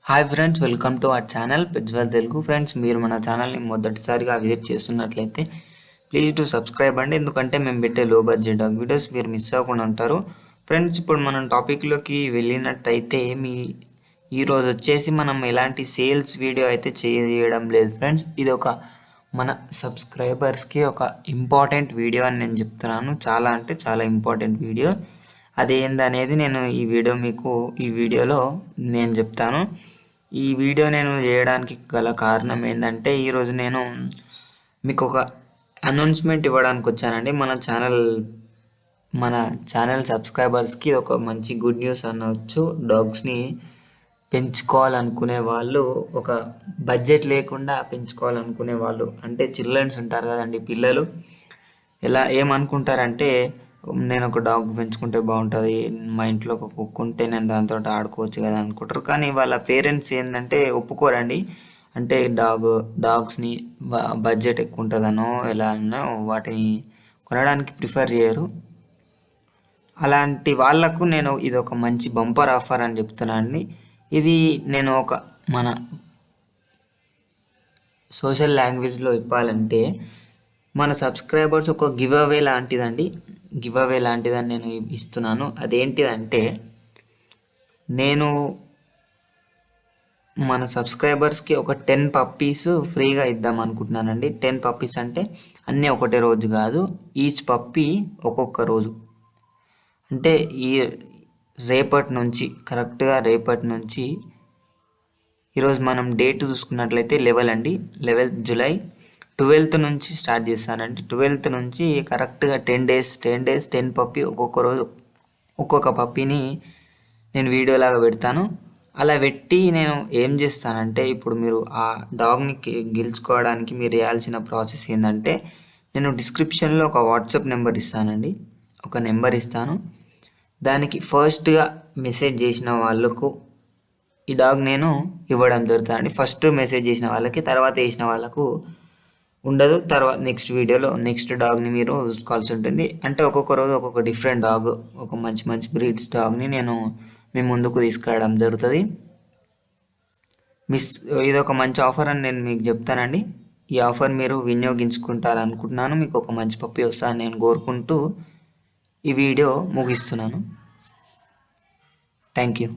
Hi friends, welcome to our channel పెజ్వల్ Telugu. Friends, మీరు మన ఛానల్ని మొదటిసారిగా విజిట్ చేస్తున్నట్లయితే ప్లీజ్ టు సబ్స్క్రైబ్ అండి. ఎందుకంటే మేము పెట్టే లో బడ్జెట్ డాగ్ వీడియోస్ మీరు మిస్ అవ్వకుండా ఉంటారు. ఫ్రెండ్స్, ఇప్పుడు మనం టాపిక్లోకి వెళ్ళినట్టయితే ఈరోజు వచ్చేసి మనం ఎలాంటి సేల్స్ వీడియో అయితే చేయడం లేదు ఫ్రెండ్స్. ఇది ఒక మన సబ్స్క్రైబర్స్కి ఒక ఇంపార్టెంట్ వీడియో అని నేను చెప్తున్నాను. చాలా అంటే చాలా ఇంపార్టెంట్ వీడియో. అదేందనేది నేను ఈ వీడియోలో నేను చెప్తాను. ఈ వీడియో నేను చేయడానికి గల కారణం ఏంటంటే, ఈరోజు నేను మీకు ఒక అనౌన్స్మెంట్ ఇవ్వడానికి వచ్చానండి. మన ఛానల్ సబ్స్క్రైబర్స్కి ఒక మంచి గుడ్ న్యూస్ అనవచ్చు. డాగ్స్ని పెంచుకోవాలనుకునే వాళ్ళు, ఒక బడ్జెట్ లేకుండా పెంచుకోవాలనుకునే వాళ్ళు, అంటే చిల్డ్రన్స్ ఉంటారు కదండి, పిల్లలు ఏమనుకుంటారంటే, నేను ఒక డాగ్ పెంచుకుంటే బాగుంటుంది, మా ఇంట్లో ఒక కుక్క ఉంటే నేను దాంతో ఆడుకోవచ్చు కదా అనుకుంటారు. కానీ వాళ్ళ పేరెంట్స్ ఏంటంటే ఒప్పుకోరండి. అంటే డాగ్స్ని బడ్జెట్ ఎక్కువ ఉంటుందనో ఎలానో వాటిని కొనడానికి ప్రిఫర్ చేయరు. అలాంటి వాళ్ళకు నేను ఇది ఒక మంచి బంపర్ ఆఫర్ అని చెప్తున్నానండి. ఇది నేను మన సోషల్ లాంగ్వేజ్లో ఇవ్వాలంటే, మన సబ్స్క్రైబర్స్ ఒక గివ్ అవే లాంటిదని నేను ఇస్తున్నాను. అదేంటిదంటే, నేను మన సబ్స్క్రైబర్స్కి ఒక 10 పప్పీస్ ఫ్రీగా ఇద్దాం అనుకుంటున్నానండి. 10 పప్పీస్ అంటే అన్నీ ఒకటే రోజు కాదు, ఈచ్ పప్పీ ఒక్కొక్క రోజు. అంటే కరెక్ట్గా రేపటి నుంచి ఈరోజు మనం డేట్ చూసుకున్నట్లయితే 11 జూలై 12th నుంచి స్టార్ట్ చేస్తానండి. 12th నుంచి కరెక్ట్గా 10 డేస్ 10 పప్పీ, ఒక్కొక్క రోజు ఒక్కొక్క పప్పీని నేను వీడియోలాగా పెడతాను. అలా పెట్టి నేను ఏం చేస్తానంటే, ఇప్పుడు మీరు ఆ డాగ్ని గెలుచుకోవడానికి మీరు చేయాల్సిన ప్రాసెస్ ఏంటంటే, నేను డిస్క్రిప్షన్లో ఒక వాట్సాప్ నెంబర్ ఇస్తానండి. ఒక నెంబర్ ఇస్తాను. దానికి ఫస్ట్గా మెసేజ్ చేసిన వాళ్ళకు ఈ డాగ్ నేను ఇవ్వడం జరుగుతుందండి. ఫస్ట్ మెసేజ్ చేసిన వాళ్ళకి, తర్వాత వేసిన వాళ్ళకు ఉండదు. తర్వాత నెక్స్ట్ డాగ్ని మీరు చూసుకోవాల్సి ఉంటుంది. అంటే ఒక్కొక్క రోజు ఒక్కొక్క డిఫరెంట్ డాగ్, ఒక మంచి బ్రీడ్స్ డాగ్ని నేను మీ ముందుకు తీసుకురావడం జరుగుతుంది. ఇది ఒక మంచి ఆఫర్ అని నేను మీకు చెప్తానండి. ఈ ఆఫర్ మీరు వినియోగించుకుంటారనుకుంటున్నాను. మీకు ఒక మంచి పప్పి వస్తాను నేను కోరుకుంటూ ఈ వీడియో ముగిస్తున్నాను. Thank you.